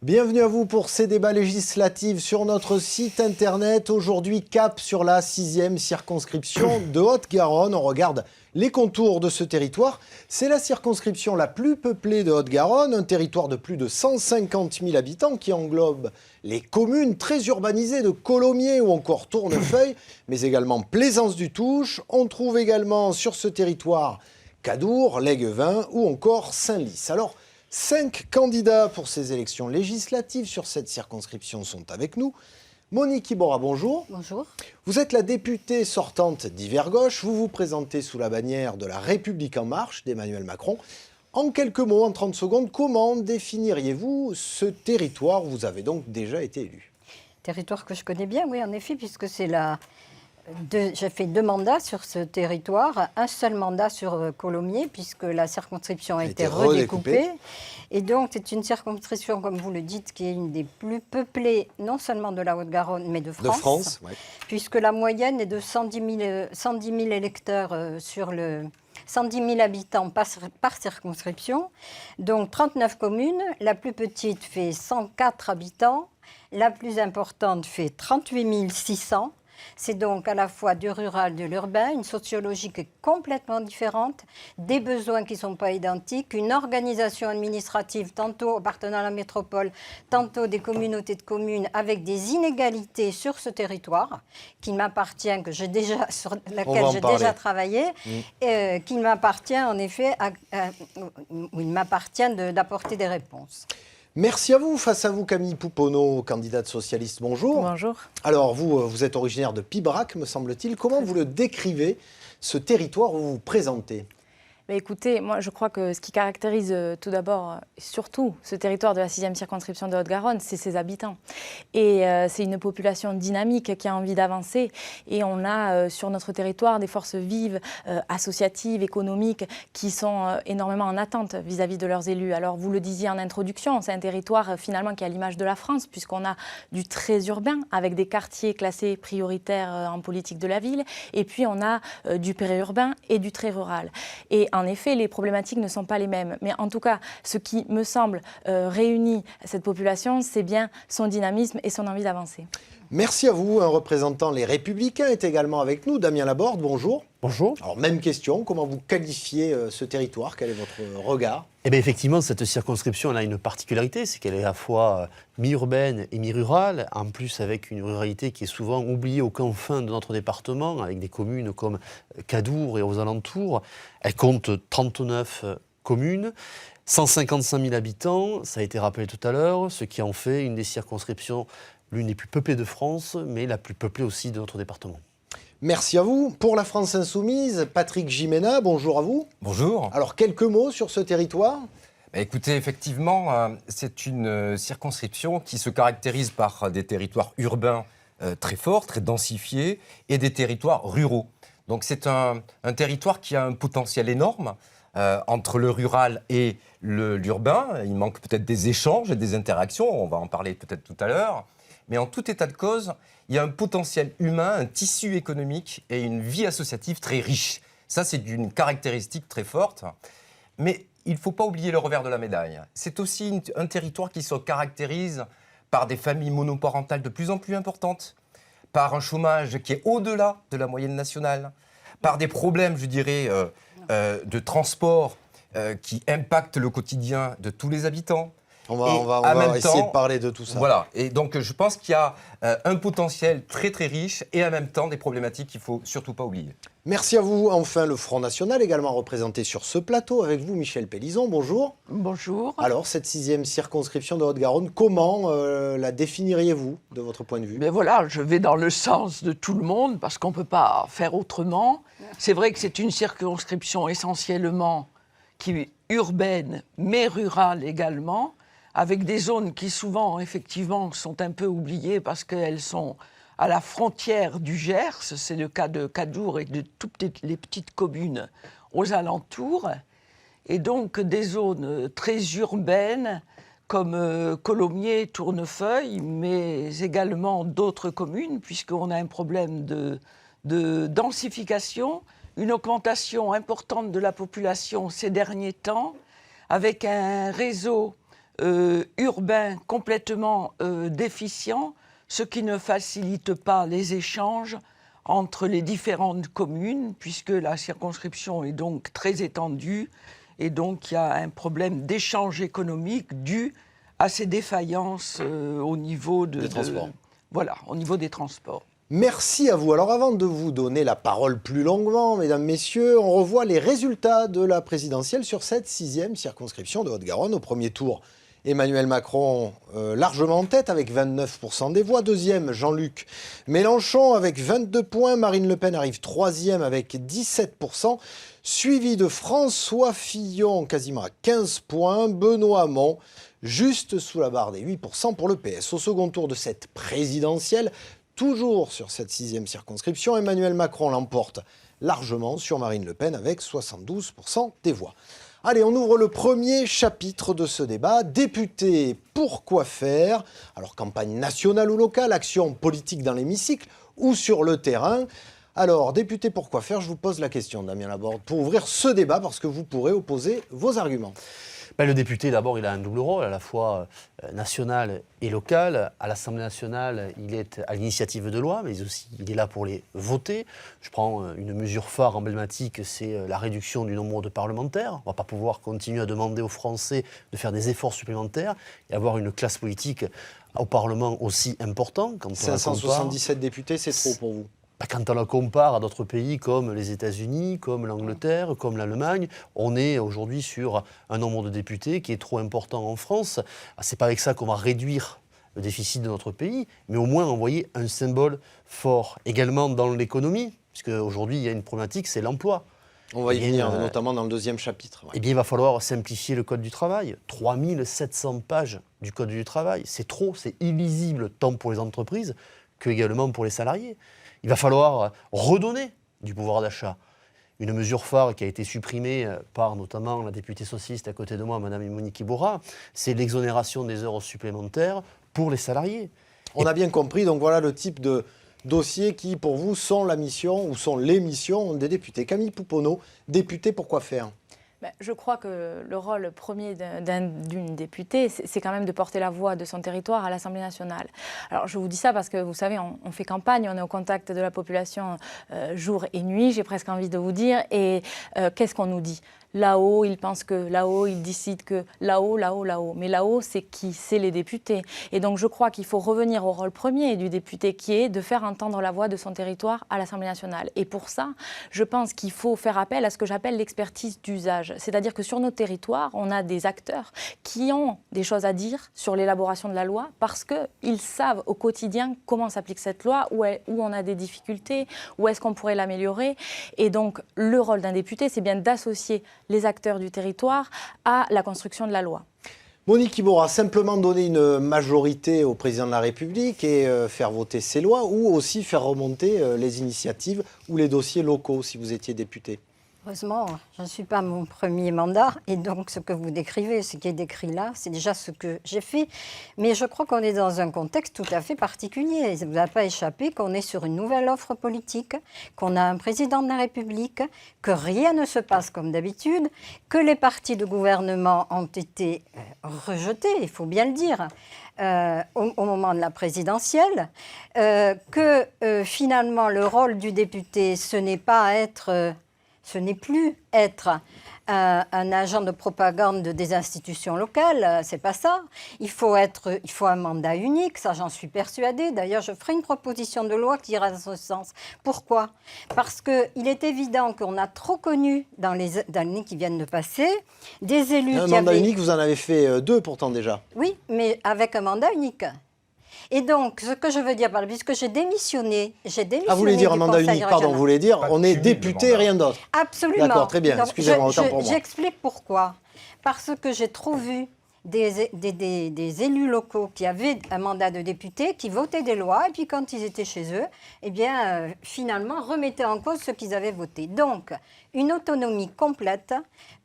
Bienvenue à vous pour ces débats législatifs sur notre site internet. Aujourd'hui, cap sur la 6e circonscription de Haute-Garonne. On regarde les contours de ce territoire. C'est la circonscription la plus peuplée de Haute-Garonne, un territoire de plus de 150 000 habitants qui englobe les communes très urbanisées de Colomiers ou encore Tournefeuille, mais également Plaisance-du-Touche. On trouve également sur ce territoire Cadour, Léguevin ou encore Saint-Lys. Alors, 5 candidats pour ces élections législatives sur cette circonscription sont avec nous. Monique Iborra, bonjour. Bonjour. Vous êtes la députée sortante d'Hiver Gauche. Vous vous présentez sous la bannière de la République en marche d'Emmanuel Macron. En quelques mots, en 30 secondes, comment définiriez-vous ce territoire où vous avez donc déjà été élu? Territoire que je connais bien, oui, en effet, puisque c'est j'ai fait 2 mandats sur ce territoire, un seul mandat sur Colomiers, puisque la circonscription a été redécoupée. Et donc, c'est une circonscription, comme vous le dites, qui est une des plus peuplées, non seulement de la Haute-Garonne, mais de France. De France, oui. Puisque la moyenne est de 110 000 électeurs sur 110 000 habitants par circonscription. Donc, 39 communes. La plus petite fait 104 habitants. La plus importante fait 38 600. C'est donc à la fois du rural, de l'urbain, une sociologie qui est complètement différente, des besoins qui ne sont pas identiques, une organisation administrative tantôt appartenant à la métropole, tantôt des communautés de communes avec des inégalités sur ce territoire qui m'appartient, sur laquelle j'ai déjà travaillé, qui m'appartient en effet, il m'appartient d'apporter des réponses. Merci à vous. Face à vous, Camille Pouponneau, candidate socialiste. Bonjour. Bonjour. Alors, vous êtes originaire de Pibrac, me semble-t-il. Comment vous le décrivez, ce territoire où vous vous présentez ? Écoutez, moi je crois que ce qui caractérise tout d'abord, surtout ce territoire de la 6e circonscription de Haute-Garonne, c'est ses habitants. Et c'est une population dynamique qui a envie d'avancer. Et on a sur notre territoire des forces vives, associatives, économiques, qui sont énormément en attente vis-à-vis de leurs élus. Alors vous le disiez en introduction, c'est un territoire finalement qui est à l'image de la France, puisqu'on a du très urbain, avec des quartiers classés prioritaires en politique de la ville. Et puis on a du périurbain et du très rural. Et en effet, les problématiques ne sont pas les mêmes. Mais en tout cas, ce qui me semble réunit cette population, c'est bien son dynamisme et son envie d'avancer. Merci à vous. Un représentant Les Républicains est également avec nous. Damien Laborde, bonjour. Bonjour. Alors, même question. Comment vous qualifiez ce territoire? Quel est votre regard? Eh bien, effectivement, cette circonscription elle a une particularité, c'est qu'elle est à la fois mi-urbaine et mi-rurale, en plus avec une ruralité qui est souvent oubliée aux confins de notre département, avec des communes comme Cadour et aux alentours. Elle compte 39 communes, 155 000 habitants, ça a été rappelé tout à l'heure, ce qui en fait une des circonscriptions l'une des plus peuplées de France, mais la plus peuplée aussi de notre département. Merci à vous. Pour la France Insoumise, Patrick Gimena, bonjour à vous. Bonjour. Alors, quelques mots sur ce territoire? Écoutez, effectivement, c'est une circonscription qui se caractérise par des territoires urbains très forts, très densifiés, et des territoires ruraux. Donc c'est un territoire qui a un potentiel énorme entre le rural et l'urbain. Il manque peut-être des échanges et des interactions, on va en parler peut-être tout à l'heure. Mais en tout état de cause, il y a un potentiel humain, un tissu économique et une vie associative très riche. Ça, c'est une caractéristique très forte. Mais il ne faut pas oublier le revers de la médaille. C'est aussi un territoire qui se caractérise par des familles monoparentales de plus en plus importantes, par un chômage qui est au-delà de la moyenne nationale, par des problèmes, je dirais, de transport qui impactent le quotidien de tous les habitants. On va essayer de parler de tout ça. Voilà. Et donc, je pense qu'il y a un potentiel très, très riche et en même temps des problématiques qu'il ne faut surtout pas oublier. Merci à vous. Enfin, le Front National, également représenté sur ce plateau. Avec vous, Michel Pélizon, bonjour. Bonjour. Alors, cette 6e circonscription de Haute-Garonne, comment la définiriez-vous, de votre point de vue? Mais voilà, je vais dans le sens de tout le monde, parce qu'on ne peut pas faire autrement. C'est vrai que c'est une circonscription essentiellement qui est urbaine, mais rurale également, avec des zones qui souvent, effectivement, sont un peu oubliées parce qu'elles sont à la frontière du Gers. C'est le cas de Cadour et de toutes les petites communes aux alentours. Et donc des zones très urbaines comme Colomiers, Tournefeuille, mais également d'autres communes, puisqu'on a un problème de densification, une augmentation importante de la population ces derniers temps, avec un réseau urbain complètement déficient, ce qui ne facilite pas les échanges entre les différentes communes, puisque la circonscription est donc très étendue, et donc il y a un problème d'échange économique dû à ces défaillances au niveau des transports. Voilà, au niveau des transports. Merci à vous. Alors avant de vous donner la parole plus longuement, mesdames, messieurs, on revoit les résultats de la présidentielle sur cette 6e circonscription de Haute-Garonne. Au premier tour, Emmanuel Macron largement en tête avec 29% des voix. Deuxième, Jean-Luc Mélenchon avec 22 points. Marine Le Pen arrive troisième avec 17%. Suivi de François Fillon quasiment à 15 points. Benoît Hamon juste sous la barre des 8% pour le PS. Au second tour de cette présidentielle, toujours sur cette 6e circonscription, Emmanuel Macron l'emporte largement sur Marine Le Pen avec 72% des voix. Allez, on ouvre le premier chapitre de ce débat. Député, pourquoi faire? Alors, campagne nationale ou locale, action politique dans l'hémicycle ou sur le terrain. Alors, député, pourquoi faire? Je vous pose la question, Damien Laborde, pour ouvrir ce débat, parce que vous pourrez opposer vos arguments. Le député, d'abord, il a un double rôle, à la fois national et local. À l'Assemblée nationale, il est à l'initiative de loi, mais aussi il est là pour les voter. Je prends une mesure phare emblématique, c'est la réduction du nombre de parlementaires. On ne va pas pouvoir continuer à demander aux Français de faire des efforts supplémentaires et avoir une classe politique au Parlement aussi important. Quand 577 députés, c'est trop pour vous? Quand on la compare à d'autres pays comme les États-Unis, comme l'Angleterre, comme l'Allemagne, on est aujourd'hui sur un nombre de députés qui est trop important en France. Ce n'est pas avec ça qu'on va réduire le déficit de notre pays, mais au moins envoyer un symbole fort. Également dans l'économie, puisque aujourd'hui il y a une problématique, c'est l'emploi. On va y venir, notamment dans le deuxième chapitre. Ouais. Eh bien, il va falloir simplifier le Code du travail. 3700 pages du Code du travail, c'est trop, c'est illisible tant pour les entreprises que également pour les salariés. Il va falloir redonner du pouvoir d'achat. Une mesure phare qui a été supprimée par notamment la députée socialiste à côté de moi, Mme Monique Iborra, c'est l'exonération des heures supplémentaires pour les salariés. On a bien compris, donc voilà le type de dossiers qui, pour vous, sont la mission ou sont les missions des députés. Camille Pouponneau, député, pourquoi faire? Je crois que le rôle premier d'une députée, c'est quand même de porter la voix de son territoire à l'Assemblée nationale. Alors je vous dis ça parce que vous savez, on fait campagne, on est au contact de la population jour et nuit, j'ai presque envie de vous dire. Et qu'est-ce qu'on nous dit? Là-haut, ils pensent que là-haut, ils décident que là-haut, là-haut, là-haut. Mais là-haut, c'est qui? C'est les députés. Et donc, je crois qu'il faut revenir au rôle premier du député, qui est de faire entendre la voix de son territoire à l'Assemblée nationale. Et pour ça, je pense qu'il faut faire appel à ce que j'appelle l'expertise d'usage. C'est-à-dire que sur nos territoires, on a des acteurs qui ont des choses à dire sur l'élaboration de la loi parce qu'ils savent au quotidien comment s'applique cette loi, où on a des difficultés, où est-ce qu'on pourrait l'améliorer. Et donc, le rôle d'un député, c'est bien d'associer les acteurs du territoire à la construction de la loi. Monique Iborra, simplement donner une majorité au président de la République et faire voter ces lois, ou aussi faire remonter les initiatives ou les dossiers locaux si vous étiez député? Heureusement, je ne suis pas mon premier mandat, et donc ce que vous décrivez, ce qui est décrit là, c'est déjà ce que j'ai fait. Mais je crois qu'on est dans un contexte tout à fait particulier. Ça ne vous a pas échappé qu'on est sur une nouvelle offre politique, qu'on a un président de la République, que rien ne se passe comme d'habitude, que les partis de gouvernement ont été rejetés, il faut bien le dire, au moment de la présidentielle, que finalement le rôle du député, ce n'est plus être un agent de propagande des institutions locales, c'est pas ça. Il faut un mandat unique, ça j'en suis persuadée. D'ailleurs, je ferai une proposition de loi qui ira dans ce sens. Pourquoi? Parce qu'il est évident qu'on a trop connu dans les années qui viennent de passer des élus qui avaient... Un mandat unique, vous en avez fait 2 pourtant déjà. Oui, mais avec un mandat unique. Et donc, ce que je veux dire, puisque j'ai démissionné vous voulez dire un mandat unique, pardon, vous voulez dire on est député, rien d'autre. Absolument. D'accord, très bien, excusez-moi, autant pour moi. J'explique pourquoi. Parce que j'ai trop vu des élus locaux qui avaient un mandat de député, qui votaient des lois, et puis quand ils étaient chez eux, eh bien, finalement, remettaient en cause ce qu'ils avaient voté. Donc, une autonomie complète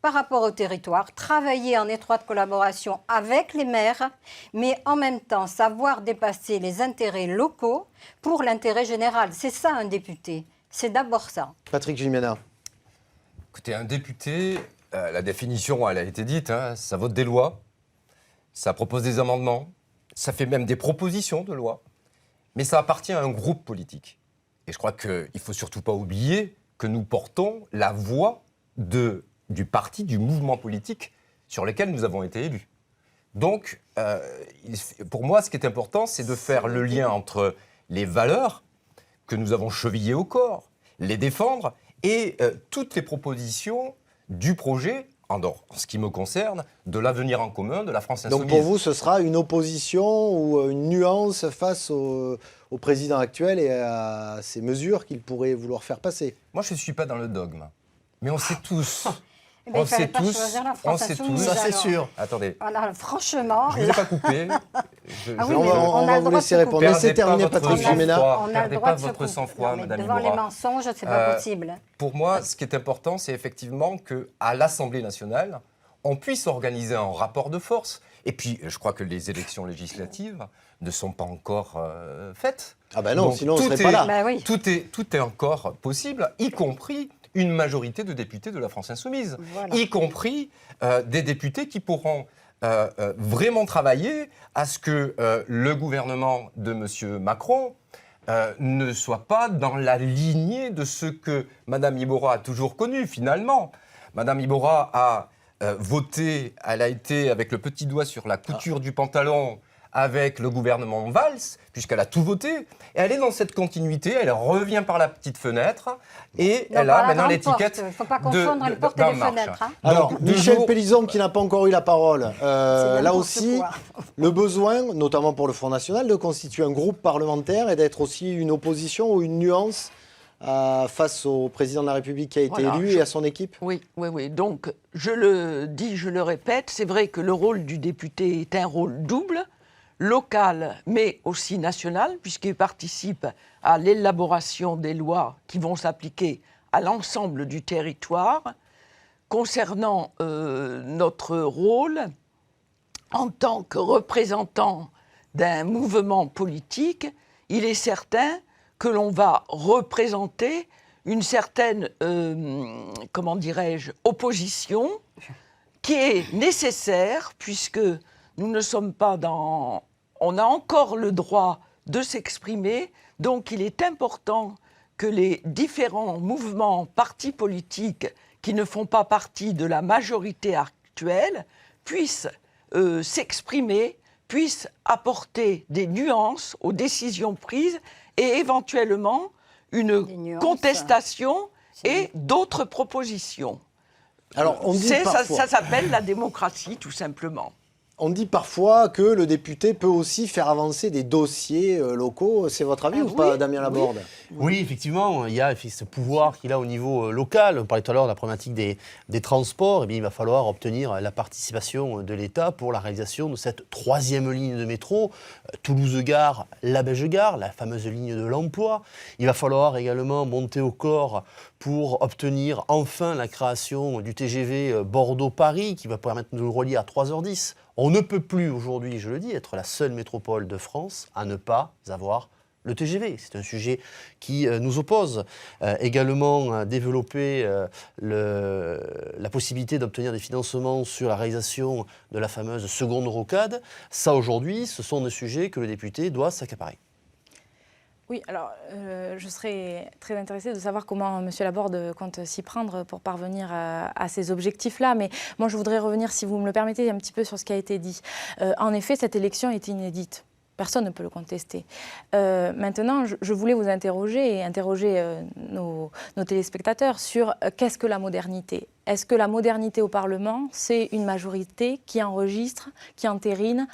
par rapport au territoire, travailler en étroite collaboration avec les maires, mais en même temps savoir dépasser les intérêts locaux pour l'intérêt général. C'est ça un député, c'est d'abord ça. Patrick Gimena. Écoutez, un député, la définition, elle a été dite, hein, ça vote des lois. ça propose des amendements, ça fait même des propositions de loi, mais ça appartient à un groupe politique. Et je crois qu'il ne faut surtout pas oublier que nous portons la voix du parti, du mouvement politique sur lequel nous avons été élus. Donc, pour moi, ce qui est important, c'est de faire le lien entre les valeurs que nous avons chevillées au corps, les défendre, et toutes les propositions du projet, en ce qui me concerne, de l'avenir en commun de la France insoumise. Donc pour vous, ce sera une opposition ou une nuance face au président actuel et à ces mesures qu'il pourrait vouloir faire passer? Moi, je ne suis pas dans le dogme. Mais on sait tous... Eh ben, On il fallait sait pas tous, choisir la on France sait insoumise, tous. Ça, c'est alors. sûr. Attendez, Alors, franchement, je ne vous ai pas coupé. Ah oui, On mais va, on a va le vous droit laisser de se répondre. couper. Laissez terminer Perdez pas Patrick votre Géménat. sang-froid. on a le Perdez droit pas de se votre couper. sang-froid, Non, mais Madame devant les Iborra. mensonges, c'est pas possible. Pour moi, ce qui est important, c'est effectivement qu'à l'Assemblée nationale, on puisse organiser un rapport de force. Et puis, je crois que les élections législatives ne sont pas encore faites. Ah ben non, Donc, sinon on ne tout serait pas là. Bah oui. Tout est encore possible, y compris une majorité de députés de la France insoumise, Voilà. y compris des députés qui pourront vraiment travailler à ce que le gouvernement de M. Macron ne soit pas dans la lignée de ce que Mme Iborra a toujours connu, finalement. Mme Iborra a voté, elle a été avec le petit doigt sur la couture du pantalon avec le gouvernement Valls, puisqu'elle a tout voté. Et elle est dans cette continuité, elle revient par la petite fenêtre, et Non, elle par a la maintenant grande l'étiquette porte. Il ne faut pas confondre les portes et d'En les Marche. fenêtres. Hein. Alors, Donc, Michel toujours- Pélizon, qui n'a pas encore eu la parole, là n'importe aussi, quoi. le besoin, notamment pour le Front National, de constituer un groupe parlementaire et d'être aussi une opposition ou une nuance face au président de la République qui a été Voilà, élu et à son équipe. Oui, oui, oui. Donc, je le dis, je le répète, c'est vrai que le rôle du député est un rôle double, local, mais aussi national, puisqu'il participe à l'élaboration des lois qui vont s'appliquer à l'ensemble du territoire. Concernant notre rôle, en tant que représentant d'un mouvement politique, il est certain que l'on va représenter une certaine, comment dirais-je, opposition qui est nécessaire puisque nous ne sommes pas dans... On a encore le droit de s'exprimer, donc il est important que les différents mouvements, partis politiques qui ne font pas partie de la majorité actuelle puissent s'exprimer, puissent apporter des nuances aux décisions prises et éventuellement une nuances, contestation c'est et d'autres propositions. Alors, on dit parfois... Ça s'appelle la démocratie, tout simplement. On dit parfois que le député peut aussi faire avancer des dossiers locaux. C'est votre avis ou oui, pas, Damien Laborde? Oui, effectivement, il y a ce pouvoir qu'il a au niveau local. On parlait tout à l'heure de la problématique des transports. Eh bien, il va falloir obtenir la participation de l'État pour la réalisation de cette troisième ligne de métro, Toulouse-Gare, La Beige-Gare, la fameuse ligne de l'emploi. Il va falloir également monter au corps pour obtenir enfin la création du TGV Bordeaux-Paris, qui va permettre de nous relier à 3h10. On ne peut plus aujourd'hui, je le dis, être la seule métropole de France à ne pas avoir le TGV. C'est un sujet qui nous oppose. Également, développer la possibilité d'obtenir des financements sur la réalisation de la fameuse seconde rocade. Ça, aujourd'hui, ce sont des sujets que le député doit s'accaparer. Oui, alors je serais très intéressée de savoir comment M. Laborde compte s'y prendre pour parvenir à ces objectifs-là. Mais moi, je voudrais revenir, si vous me le permettez, un petit peu sur ce qui a été dit. En effet, cette élection est inédite. Personne ne peut le contester. Maintenant, je voulais vous interroger et interroger nos téléspectateurs sur qu'est-ce que la modernité ? Est-ce que la modernité au Parlement, c'est une majorité qui enregistre, qui entérine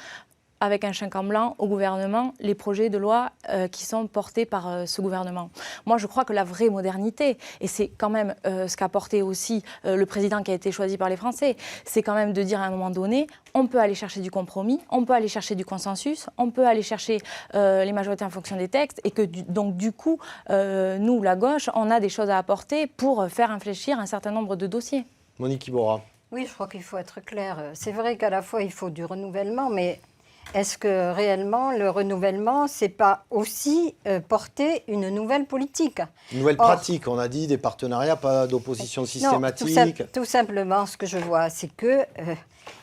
avec un chèque en blanc au gouvernement les projets de loi qui sont portés par ce gouvernement. Moi, je crois que la vraie modernité, et c'est quand même ce qu'a porté aussi le président qui a été choisi par les Français, c'est quand même de dire à un moment donné, on peut aller chercher du compromis, on peut aller chercher du consensus, on peut aller chercher les majorités en fonction des textes, et que donc du coup, nous, la gauche, on a des choses à apporter pour faire infléchir un certain nombre de dossiers. Monique Iborra. Oui, je crois qu'il faut être clair. C'est vrai qu'à la fois, il faut du renouvellement, mais est-ce que réellement le renouvellement, c'est pas aussi porter une nouvelle politique? Une nouvelle pratique, on a dit, des partenariats, pas d'opposition systématique. Non, tout simplement, ce que je vois, c'est que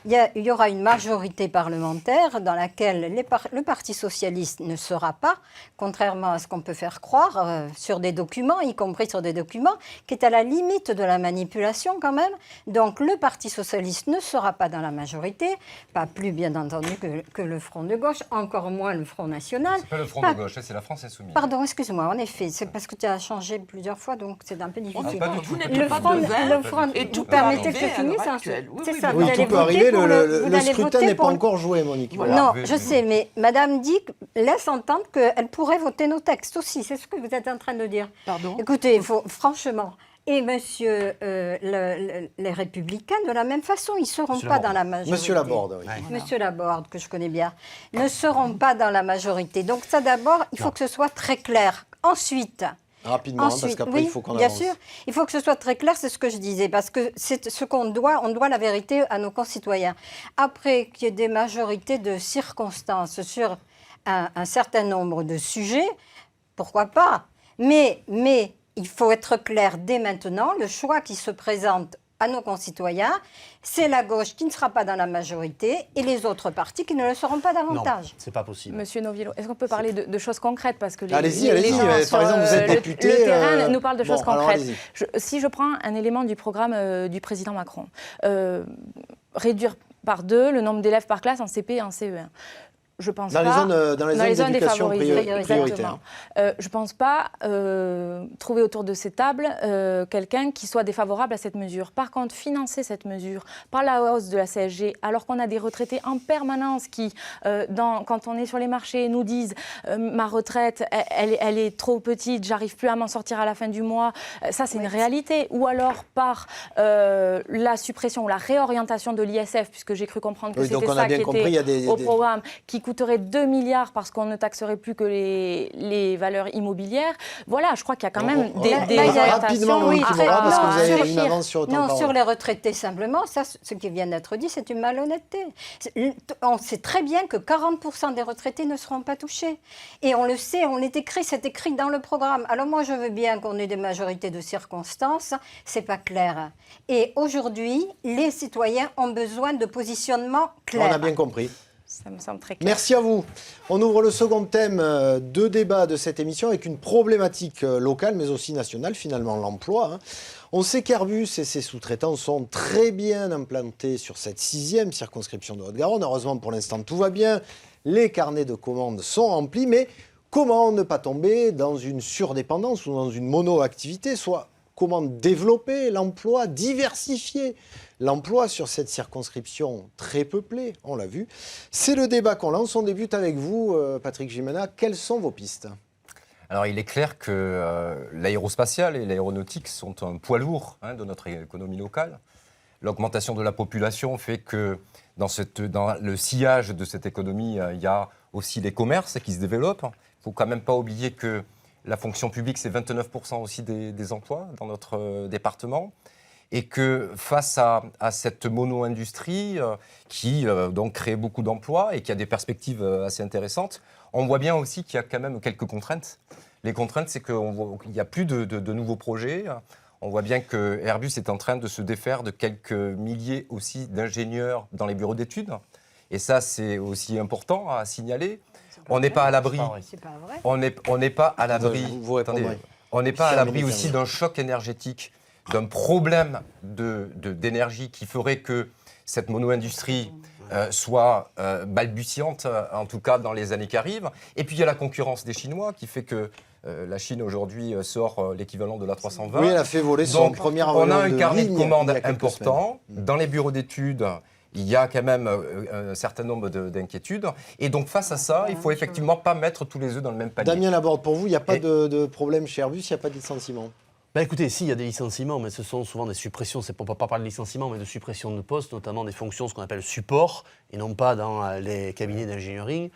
il y aura une majorité parlementaire dans laquelle le Parti socialiste ne sera pas, contrairement à ce qu'on peut faire croire sur des documents, y compris sur des documents, qui est à la limite de la manipulation quand même. Donc le Parti socialiste ne sera pas dans la majorité, pas plus bien entendu que le Front de gauche, encore moins le Front national. C'est pas le Front de gauche, c'est la France insoumise. Pardon, excuse-moi, en effet, c'est parce que tu as changé plusieurs fois, donc c'est un peu difficile. pas du tout. Vous n'êtes Le pas Front, de vert, le Front, et vous tout peut permettez que arriver je à l'heure finisse, actuelle. Oui, c'est oui, ça, oui. vous Oui, allez tout peut voter arriver, pour le vous allez scrutin voter n'est pas pour- encore joué, Monique. Voilà. Non, Oui, je oui. sais, mais Madame Dick laisse entendre qu'elle pourrait voter nos textes aussi. C'est ce que vous êtes en train de dire. Pardon. Écoutez, franchement, et monsieur les Républicains, de la même façon, ils ne seront Monsieur pas Laborde. dans la majorité. Monsieur Laborde, oui. Monsieur Laborde, que je connais bien, ne seront pas dans la majorité. Donc ça, d'abord, il faut que ce soit très clair. Ensuite... Rapidement, parce qu'après, oui, il faut qu'on bien avance. sûr, il faut que ce soit très clair, c'est ce que je disais, parce que c'est ce qu'on doit, on doit la vérité à nos concitoyens. Après qu'il y ait des majorités de circonstances sur un certain nombre de sujets, pourquoi pas? Mais il faut être clair dès maintenant, le choix qui se présente à nos concitoyens, c'est la gauche qui ne sera pas dans la majorité et les autres partis qui ne le seront pas Non, davantage. c'est pas possible. Monsieur Novillo, est-ce qu'on peut parler de choses concrètes parce que Allez-y, les gens par sur, exemple, vous êtes le- député, Le terrain nous parle de choses bon, alors concrètes. allez-y. Si je prends un élément du programme du président Macron, réduire par 2 le nombre d'élèves par classe en CP et en CE1. Je pense Dans les zones d'éducation défavorisées, prioritaire. exactement. Je ne pense pas trouver autour de ces tables quelqu'un qui soit défavorable à cette mesure. Par contre, financer cette mesure par la hausse de la CSG, alors qu'on a des retraités en permanence qui, quand on est sur les marchés, nous disent ma retraite, elle est trop petite, j'arrive plus à m'en sortir à la fin du mois. Ça, c'est une réalité. Ou alors par la suppression ou la réorientation de l'ISF, puisque j'ai cru comprendre que Oui, donc c'était on a ça bien qui compris, il y a était des- au des- programme, qui coûterait 2 milliards parce qu'on ne taxerait plus que les valeurs immobilières. Voilà, je crois qu'il y a quand même des là, il y a- orientations rapidement, Monique à- Moreau, parce que non, vous avez sur- une avance sur le temps de Non, parole. sur les retraités simplement, ça, ce qui vient d'être dit, c'est une malhonnêteté. On sait très bien que 40% des retraités ne seront pas touchés. Et on le sait, c'est écrit dans le programme. Alors moi, je veux bien qu'on ait des majorités de circonstances, c'est pas clair. Et aujourd'hui, les citoyens ont besoin de positionnements clairs. On a bien compris. Ça me semble très clair. Merci à vous. On ouvre le second thème de débat de cette émission avec une problématique locale, mais aussi nationale, finalement, l'emploi. Hein. On sait qu'Airbus et ses sous-traitants sont très bien implantés sur cette 6e circonscription de Haute-Garonne. Heureusement, pour l'instant, tout va bien. Les carnets de commandes sont remplis, mais comment ne pas tomber dans une surdépendance ou dans une mono-activité, soit comment développer l'emploi, diversifier l'emploi sur cette circonscription très peuplée, on l'a vu. C'est le débat qu'on lance. On débute avec vous, Patrick Gimena. Quelles sont vos pistes ? Alors, il est clair que l'aérospatiale et l'aéronautique sont un poids lourd de notre économie locale. L'augmentation de la population fait que dans le sillage de cette économie, il y a aussi les commerces qui se développent. Il ne faut quand même pas oublier que la fonction publique, c'est 29% aussi des emplois dans notre département. Et que face à cette mono-industrie qui donc crée beaucoup d'emplois et qui a des perspectives assez intéressantes, on voit bien aussi qu'il y a quand même quelques contraintes. Les contraintes, c'est qu'il n'y a plus de nouveaux projets. On voit bien que Airbus est en train de se défaire de quelques milliers aussi d'ingénieurs dans les bureaux d'études. Et ça, c'est aussi important à signaler. On n'est pas à l'abri. C'est pas vrai. On n'est pas à l'abri. Vous répondrez. Attendez, on n'est pas à Terminez, l'abri aussi d'un choc énergétique, d'un problème d'énergie qui ferait que cette mono-industrie soit balbutiante, en tout cas dans les années qui arrivent. Et puis il y a la concurrence des Chinois qui fait que la Chine aujourd'hui sort l'équivalent de la 320. Oui, elle a fait voler son Donc, premier on a avion un de carnet ligne de commandes il y a quelques important. semaines. Dans les bureaux d'études, il y a quand même un certain nombre d'inquiétudes. Et donc face à ça, il ne faut effectivement pas mettre tous les œufs dans le même panier. Damien Laborde, pour vous, il n'y a pas de problème chez Airbus, il n'y a pas de licenciement. Bah écoutez, si, il y a des licenciements, mais ce sont souvent des suppressions. On ne peut pas parler de licenciements, mais de suppression de postes, notamment des fonctions, ce qu'on appelle support, et non pas dans les cabinets d'ingénierie.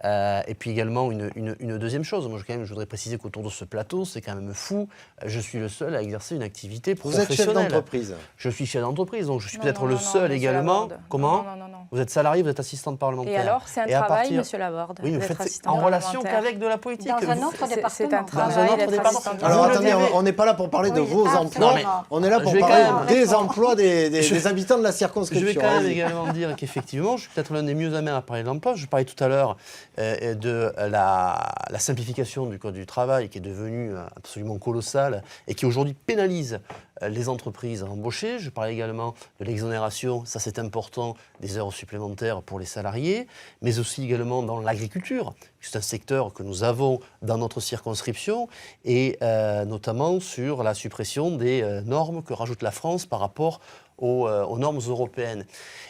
Et puis également, une deuxième chose, moi je voudrais préciser qu'autour de ce plateau, c'est quand même fou, je suis le seul à exercer une activité Vous professionnelle. êtes chef d'entreprise. Je suis chef d'entreprise, donc je suis Non, peut-être non, le non, seul monsieur également. Laborde. Comment ? Non. Vous êtes salarié, vous êtes assistante parlementaire. Et alors, c'est un Et à travail, partir- monsieur Laborde, Oui, vous d'être faites assistant en relation parlementaire. qu'avec de la politique. Dans un Vous- autre C'est un département. travail Dans un autre d'être département. assistant Alors Vous le attendez, vivez. on n'est pas là pour parler de Oui, vos emplois, absolument. on est là pour Je vais parler quand même- des emplois des Je- habitants de la Je circonscription. vais quand même Vas-y. également dire qu'effectivement, je suis peut-être l'un des mieux amènes à parler de l'emploi. Je parlais tout à l'heure de la simplification du Code du travail qui est devenue absolument colossale et qui aujourd'hui pénalise les entreprises à embaucher. Je parlais également de l'exonération, ça c'est important, des heures supplémentaires pour les salariés, mais aussi également dans l'agriculture. C'est un secteur que nous avons dans notre circonscription et notamment sur la suppression des normes que rajoute la France par rapport aux normes européennes.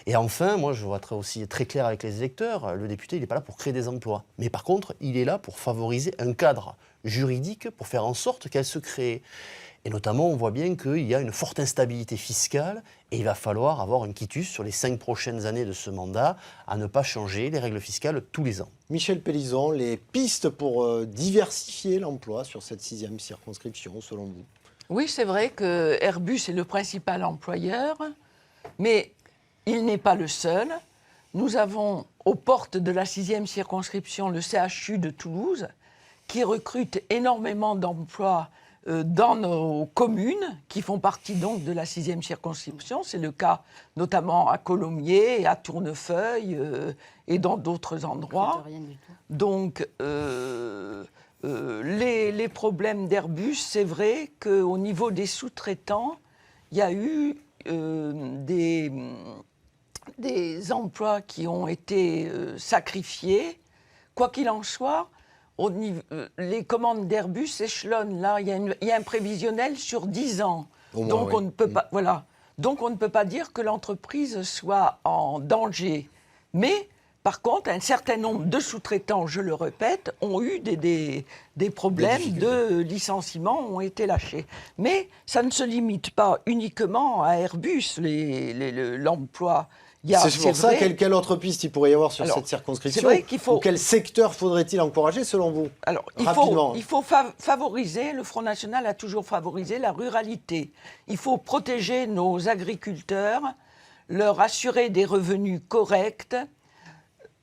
Et enfin, moi je voudrais être aussi très clair avec les électeurs, le député il n'est pas là pour créer des emplois, mais par contre il est là pour favoriser un cadre juridique pour faire en sorte qu'elle se crée. Et notamment, on voit bien qu'il y a une forte instabilité fiscale et il va falloir avoir un quitus sur les 5 prochaines années de ce mandat à ne pas changer les règles fiscales tous les ans. Michel Pélizon, les pistes pour diversifier l'emploi sur cette 6e circonscription, selon vous? Oui, c'est vrai que Airbus est le principal employeur, mais il n'est pas le seul. Nous avons aux portes de la 6e circonscription le CHU de Toulouse, qui recrute énormément d'emplois dans nos communes, qui font partie donc de la 6e circonscription. C'est le cas notamment à Colomiers, à Tournefeuille et dans d'autres endroits. Rien du tout. Donc, les problèmes d'Airbus, c'est vrai qu'au niveau des sous-traitants, il y a eu des emplois qui ont été sacrifiés. Quoi qu'il en soit, les commandes d'Airbus échelonnent. Là, il y a un prévisionnel sur 10 ans. Au moins, Donc, oui. on ne peut pas, voilà. Donc, on ne peut pas dire que l'entreprise soit en danger. Mais, par contre, un certain nombre de sous-traitants, je le répète, ont eu des problèmes de licenciement, ont été lâchés. Mais ça ne se limite pas uniquement à Airbus, l'emploi. C'est pour ça, vrai. quelle autre piste il pourrait y avoir sur Alors, cette circonscription? c'est vrai qu'il faut- Ou quel secteur faudrait-il encourager, selon vous? Alors, Rapidement. il faut favoriser, le Front National a toujours favorisé la ruralité. Il faut protéger nos agriculteurs, leur assurer des revenus corrects.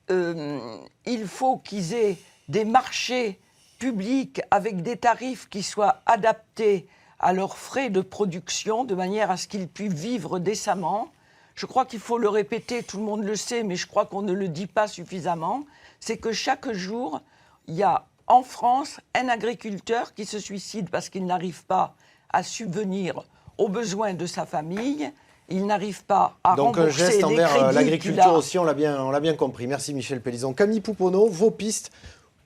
Il faut qu'ils aient des marchés publics avec des tarifs qui soient adaptés à leurs frais de production, de manière à ce qu'ils puissent vivre décemment. Je crois qu'il faut le répéter, tout le monde le sait, mais je crois qu'on ne le dit pas suffisamment, c'est que chaque jour, il y a en France un agriculteur qui se suicide parce qu'il n'arrive pas à subvenir aux besoins de sa famille, il n'arrive pas à Donc un rembourser geste les envers crédits l'agriculture qu'il a. aussi, on l'a bien compris. Merci Michel Pélizon. Camille Pouponneau, vos pistes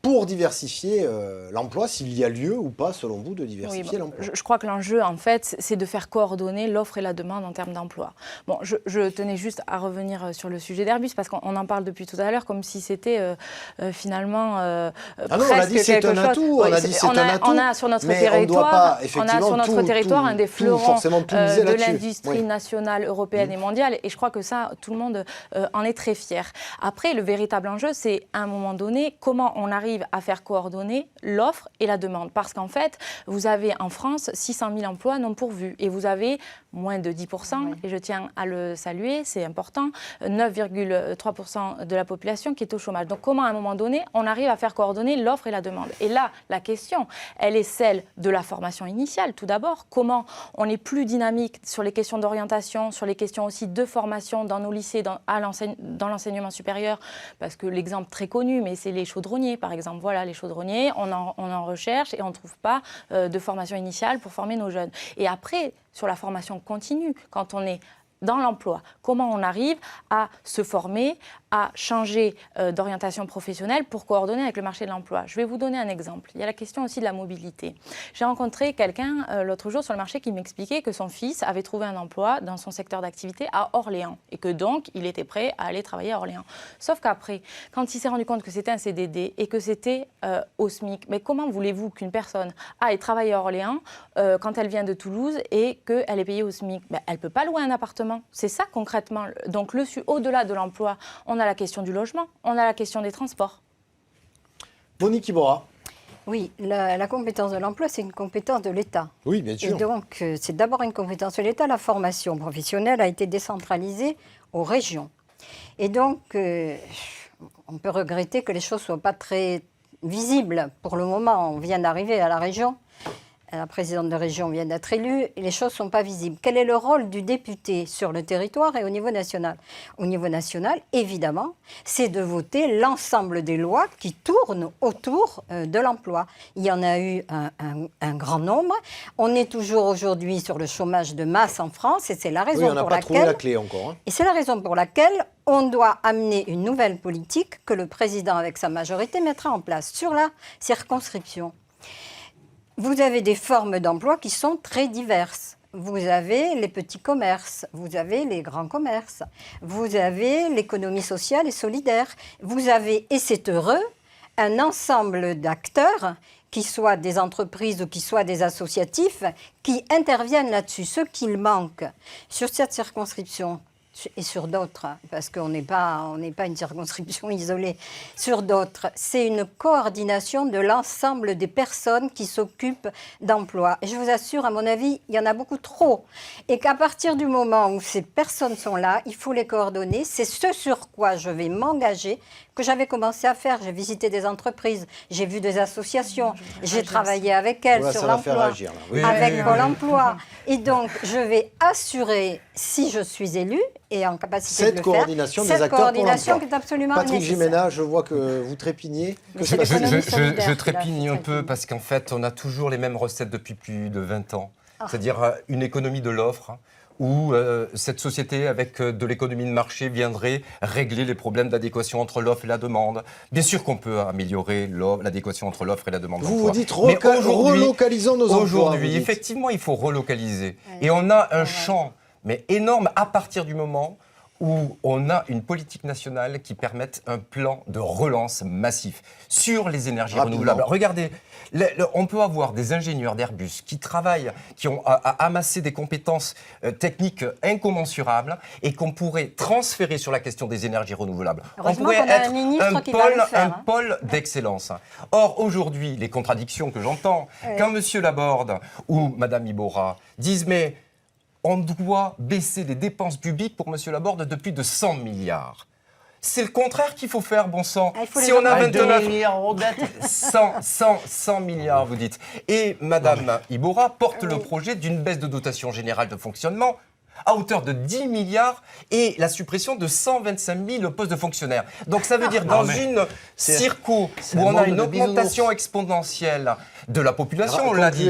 pour diversifier l'emploi, s'il y a lieu ou pas, selon vous, de diversifier l'emploi? Je crois que l'enjeu, en fait, c'est de faire coordonner l'offre et la demande en termes d'emploi. Bon, je tenais juste à revenir sur le sujet d'Airbus, parce qu'on en parle depuis tout à l'heure comme si c'était finalement Ah non, on a presque dit c'est quelque un chose. atout, Oui, on a dit c'est un atout. On a sur notre mais on doit pas, territoire, effectivement, un des tout fleurons forcément tout miser de là-dessus. l'industrie Oui. nationale, européenne et mondiale. Et je crois que ça, tout le monde en est très fier. Après, le véritable enjeu, c'est à un moment donné, comment on arrive à faire coordonner l'offre et la demande. Parce qu'en fait, vous avez en France 600 000 emplois non pourvus et vous avez moins de 10%, Oui. et je tiens à le saluer, c'est important, 9,3% de la population qui est au chômage. Donc comment à un moment donné, on arrive à faire coordonner l'offre et la demande? Et là, la question, elle est celle de la formation initiale, tout d'abord. Comment on est plus dynamique sur les questions d'orientation, sur les questions aussi de formation dans nos lycées, dans l'enseignement supérieur, parce que l'exemple très connu, mais c'est les chaudronniers, par exemple. Voilà, les chaudronniers, on en recherche et on ne trouve pas de formation initiale pour former nos jeunes. Et après, sur la formation continue, quand on est dans l'emploi, comment on arrive à se former, à changer d'orientation professionnelle pour coordonner avec le marché de l'emploi. Je vais vous donner un exemple. Il y a la question aussi de la mobilité. J'ai rencontré quelqu'un l'autre jour sur le marché qui m'expliquait que son fils avait trouvé un emploi dans son secteur d'activité à Orléans et que donc il était prêt à aller travailler à Orléans. Sauf qu'après, quand il s'est rendu compte que c'était un CDD et que c'était au SMIC, mais comment voulez-vous qu'une personne aille travailler à Orléans quand elle vient de Toulouse et qu'elle est payée au SMIC? Elle ne peut pas louer un appartement. C'est ça concrètement. Donc au-delà de l'emploi, on a la question du logement, on a la question des transports. Monique Iborra. Oui, la compétence de l'emploi, c'est une compétence de l'État. Oui, bien sûr. Et donc, c'est d'abord une compétence de l'État. La formation professionnelle a été décentralisée aux régions. Et donc, on peut regretter que les choses ne soient pas très visibles pour le moment. On vient d'arriver à la région. La présidente de région vient d'être élue et les choses ne sont pas visibles. Quel est le rôle du député sur le territoire et au niveau national? Au niveau national, évidemment, c'est de voter l'ensemble des lois qui tournent autour de l'emploi. Il y en a eu un grand nombre. On est toujours aujourd'hui sur le chômage de masse en France et c'est la raison on n'a pour pas trouvé la laquelle... clé encore. Et c'est la raison pour laquelle on doit amener une nouvelle politique que le président, avec sa majorité, mettra en place sur la circonscription. Vous avez des formes d'emploi qui sont très diverses. Vous avez les petits commerces, vous avez les grands commerces, vous avez l'économie sociale et solidaire. Vous avez, et c'est heureux, un ensemble d'acteurs, qui soient des entreprises ou qui soient des associatifs, qui interviennent là-dessus. Ce qu'il manque sur cette circonscription, et sur d'autres, parce qu'on n'est pas une circonscription isolée, sur d'autres, c'est une coordination de l'ensemble des personnes qui s'occupent d'emploi. Et je vous assure, à mon avis, il y en a beaucoup trop. Et qu'à partir du moment où ces personnes sont là, il faut les coordonner. C'est ce sur quoi je vais m'engager, que j'avais commencé à faire. J'ai visité des entreprises, j'ai vu des associations, j'ai travaillé avec elles sur l'emploi, avec Pôle emploi. Et donc, je vais assurer, si je suis élue, et en capacité de le faire, cette coordination qui est absolument Patrick nécessaire. Gimena, je vois que vous trépignez. Je trépigne un peu parce qu'en fait, on a toujours les mêmes recettes depuis plus de 20 ans. C'est-à-dire une économie de l'offre où cette société avec de l'économie de marché viendrait régler les problèmes d'adéquation entre l'offre et la demande. Bien sûr qu'on peut améliorer l'adéquation entre l'offre et la demande d'emploi. Vous dites relocalisons nos emplois. Aujourd'hui, effectivement, il faut relocaliser. Et on a un champ mais énorme à partir du moment où on a une politique nationale qui permette un plan de relance massif sur les énergies renouvelables. Regardez, on peut avoir des ingénieurs d'Airbus qui travaillent, qui ont amassé des compétences techniques incommensurables et qu'on pourrait transférer sur la question des énergies renouvelables. On pourrait être un pôle d'excellence. Or, aujourd'hui, les contradictions que j'entends, quand M. Laborde ou Mme Iborra disent « mais on doit baisser les dépenses publiques pour M. Laborde de plus de 100 milliards ». C'est le contraire qu'il faut faire, bon sang. Si on a 29 milliards, 100 milliards, vous dites. Et Mme Iborra porte le projet d'une baisse de dotation générale de fonctionnement à hauteur de 10 milliards et la suppression de 125 000 postes de fonctionnaires. Donc ça veut dire dans une circo où on a une augmentation exponentielle de la population, on l'a dit,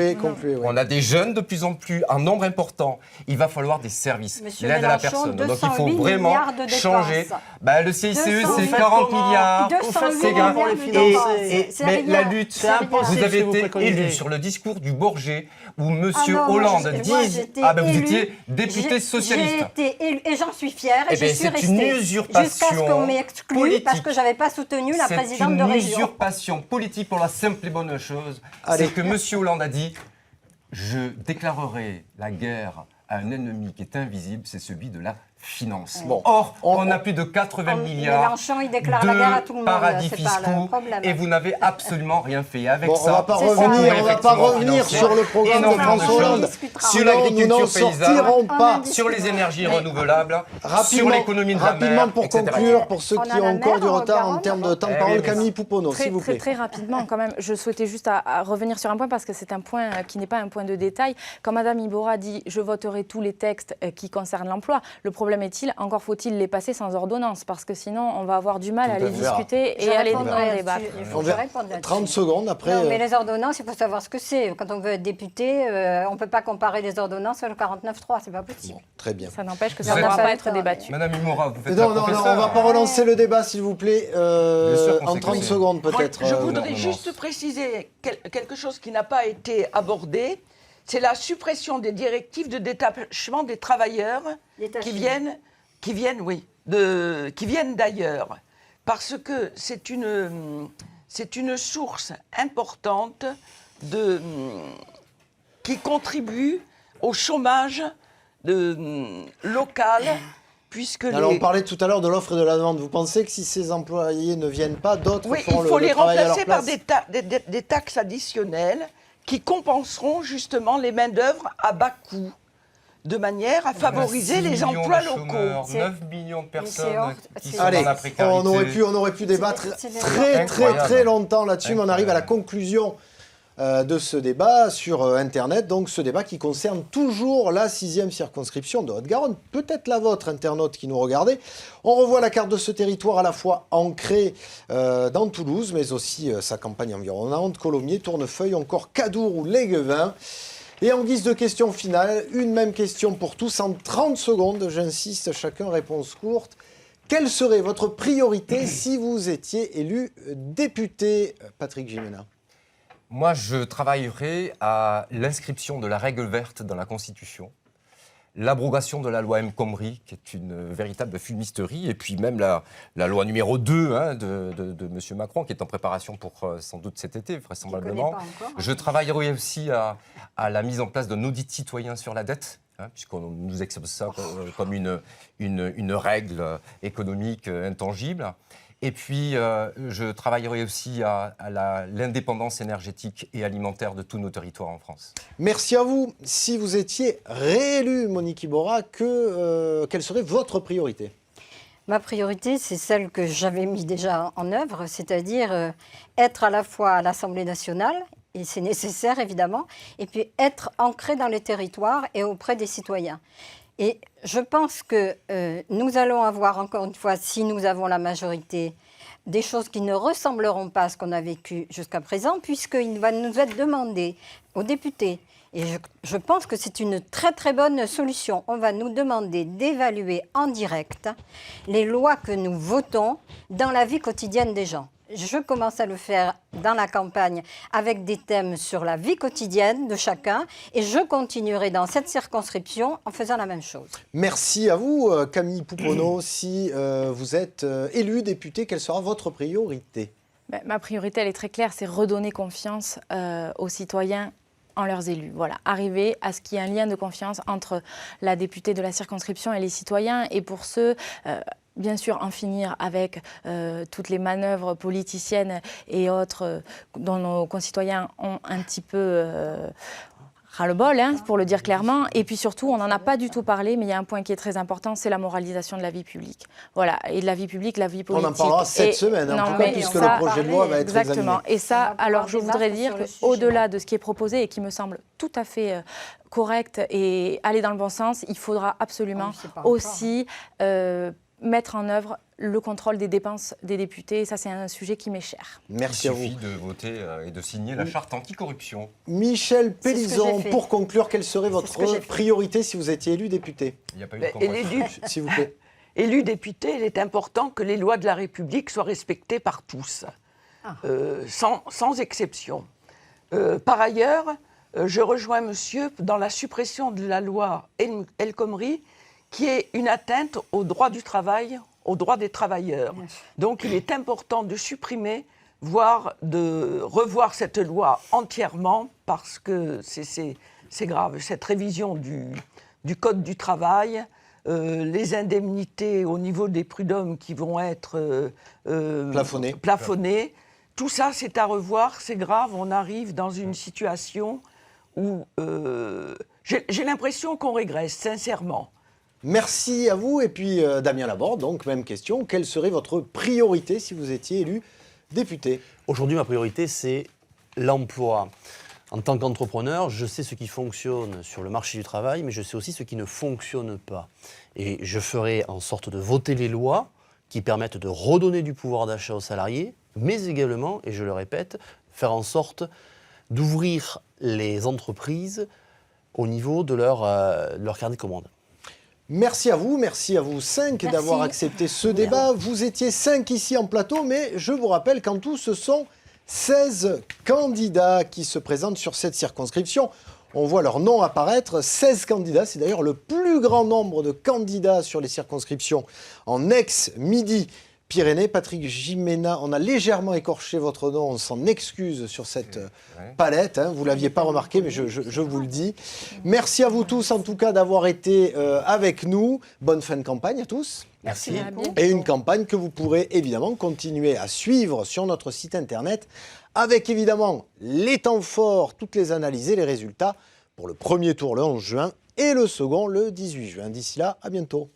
on a des jeunes de plus en plus, un nombre important, il va falloir des services, l'aide à la personne. Donc il faut vraiment changer. Le CICE, c'est 40 milliards. Mais la lutte, vous avez été élu sur le discours du Bourget où M. Hollande dit vous étiez député socialiste. J'ai été élu et j'en suis fière et je suis restée. C'est une usurpation jusqu'à ce qu'on m'exclue parce que je n'avais pas soutenu la présidente de région. C'est une usurpation politique pour la simple et bonne chose, c'est que M. Hollande a dit « Je déclarerai la guerre à un ennemi qui est invisible, c'est celui de la finance. » Or, on a plus de 80 milliards de paradis fiscaux et vous n'avez absolument rien fait. Avec ça, on ne va pas revenir sur le programme de François Hollande. Sur l'agriculture paysanne, pas. sur les énergies renouvelables, sur l'économie de la mer, rapidement pour conclure, pour ceux qui ont encore du retard en termes de temps de parole, Camille Pouponneau, s'il vous plaît. Très rapidement quand même, je souhaitais juste revenir sur un point parce que c'est un point qui n'est pas un point de détail. Quand Mme Iborra dit « je voterai tous les textes qui concernent l'emploi », le problème est-il, encore faut-il les passer sans ordonnance, parce que sinon on va avoir du mal à les discuter et à les débattre. 30 secondes après. Non, mais les ordonnances, il faut savoir ce que c'est. Quand on veut être député, on ne peut pas comparer les ordonnances avec le 49.3, c'est pas possible. Bon, très bien. Ça n'empêche que ça ne va pas être débattu. Madame Iborra, vous faites non, on ne va pas relancer le débat, s'il vous plaît, en 30 secondes peut-être. Je voudrais juste préciser quelque chose qui n'a pas été abordé. C'est la suppression des directives de détachement des travailleurs qui viennent d'ailleurs. Parce que c'est une source importante qui contribue au chômage local. Alors, on parlait tout à l'heure de l'offre et de la demande. Vous pensez que si ces employés ne viennent pas, d'autres feront le travail à leur place ? Il faut les remplacer par des taxes additionnelles qui compenseront justement les main-d'œuvre à bas coût. de manière à favoriser 6 les millions emplois de chômeurs, locaux. 9 millions de personnes qui c'est- sont Allez, dans la précarité. on aurait pu débattre C'est très incroyable. longtemps là-dessus, mais on arrive à la Incroyable. conclusion de ce débat sur Internet, donc ce débat qui concerne toujours la 6e circonscription de Haute-Garonne, peut-être la vôtre, internautes qui nous regardez. On revoit la carte de ce territoire à la fois ancrée dans Toulouse, mais aussi sa campagne environnante, Colomiers, Tournefeuille, encore Cadour ou Léguevin. Et en guise de question finale, une même question pour tous en 30 secondes, j'insiste, chacun réponse courte. Quelle serait votre priorité si vous étiez élu député, Patrick Gimena? Moi, je travaillerai à l'inscription de la règle verte dans la Constitution, l'abrogation de la loi El Khomri, qui est une véritable fumisterie, et puis même la loi numéro 2 de M. Macron, qui est en préparation pour sans doute cet été, vraisemblablement. Je travaillerai aussi à la mise en place d'un audit citoyen sur la dette, puisqu'on nous expose ça comme une règle économique intangible. Et puis, je travaillerai aussi à l'indépendance énergétique et alimentaire de tous nos territoires en France. Merci à vous. Si vous étiez réélu, Monique Iborra, quelle serait votre priorité? Ma priorité, c'est celle que j'avais mis déjà en œuvre, c'est-à-dire être à la fois à l'Assemblée nationale, et c'est nécessaire évidemment, et puis être ancré dans les territoires et auprès des citoyens. Et je pense que nous allons avoir, encore une fois, si nous avons la majorité, des choses qui ne ressembleront pas à ce qu'on a vécu jusqu'à présent, puisqu'il va nous être demandé aux députés, et je pense que c'est une très très bonne solution, on va nous demander d'évaluer en direct les lois que nous votons dans la vie quotidienne des gens. Je commence à le faire dans la campagne avec des thèmes sur la vie quotidienne de chacun et je continuerai dans cette circonscription en faisant la même chose. Merci à vous, Camille Pouponneau. Si vous êtes élu député, quelle sera votre priorité? Ma priorité, elle est très claire, c'est redonner confiance aux citoyens en leurs élus. Voilà, arriver à ce qu'il y ait un lien de confiance entre la députée de la circonscription et les citoyens. Et pour ce, bien sûr, en finir avec toutes les manœuvres politiciennes et autres dont nos concitoyens ont un petit peu ras-le-bol, pour le dire clairement. Et puis surtout, on n'en a pas du tout parlé, mais il y a un point qui est très important, c'est la moralisation de la vie publique. Voilà, et de la vie publique, la vie politique. On en parlera cette semaine, en tout cas, puisque le projet de loi va être exactement. examiné. Et ça, alors je voudrais débattre dire sur le sujet. qu'au-delà de ce qui est proposé et qui me semble tout à fait correct et aller dans le bon sens, il faudra absolument aussi mettre en œuvre le contrôle des dépenses des députés. Et ça, c'est un sujet qui m'est cher. Merci à Il vous. suffit de voter et de signer la charte anticorruption. Michel C'est ce que Pélizon, j'ai fait. pour conclure, quelle serait C'est votre ce que j'ai fait. priorité si vous étiez élu député? Il n'y a pas eu Mais de convention. S'il vous plaît. Élu député, il est important que les lois de la République soient respectées par tous, sans exception. Par ailleurs, je rejoins monsieur dans la suppression de la loi El Khomri, qui est une atteinte au droit du travail, aux droits des travailleurs. Donc il est important de supprimer, voire de revoir cette loi entièrement, parce que c'est grave. Cette révision du Code du travail, les indemnités au niveau des prud'hommes qui vont être plafonnées, tout ça c'est à revoir, c'est grave. On arrive dans une situation où j'ai l'impression qu'on régresse, sincèrement. Merci à vous. Et puis, Damien Laborde, donc, même question. Quelle serait votre priorité si vous étiez élu député? Aujourd'hui, ma priorité, c'est l'emploi. En tant qu'entrepreneur, je sais ce qui fonctionne sur le marché du travail, mais je sais aussi ce qui ne fonctionne pas. Et je ferai en sorte de voter les lois qui permettent de redonner du pouvoir d'achat aux salariés, mais également, et je le répète, faire en sorte d'ouvrir les entreprises au niveau de leur carnet de commandes. Merci à vous 5 d'avoir accepté ce débat. Vous étiez 5 ici en plateau, mais je vous rappelle qu'en tout, ce sont 16 candidats qui se présentent sur cette circonscription. On voit leur nom apparaître, 16 candidats. C'est d'ailleurs le plus grand nombre de candidats sur les circonscriptions en ex-Midi-Pyrénées. Patrick Gimena, on a légèrement écorché votre nom, on s'en excuse sur cette palette. Vous ne l'aviez pas remarqué, mais je vous le dis. Merci à vous tous, en tout cas, d'avoir été avec nous. Bonne fin de campagne à tous. Merci beaucoup. Et une campagne que vous pourrez évidemment continuer à suivre sur notre site internet, avec évidemment les temps forts, toutes les analyses et les résultats pour le premier tour le 11 juin et le second le 18 juin. D'ici là, à bientôt.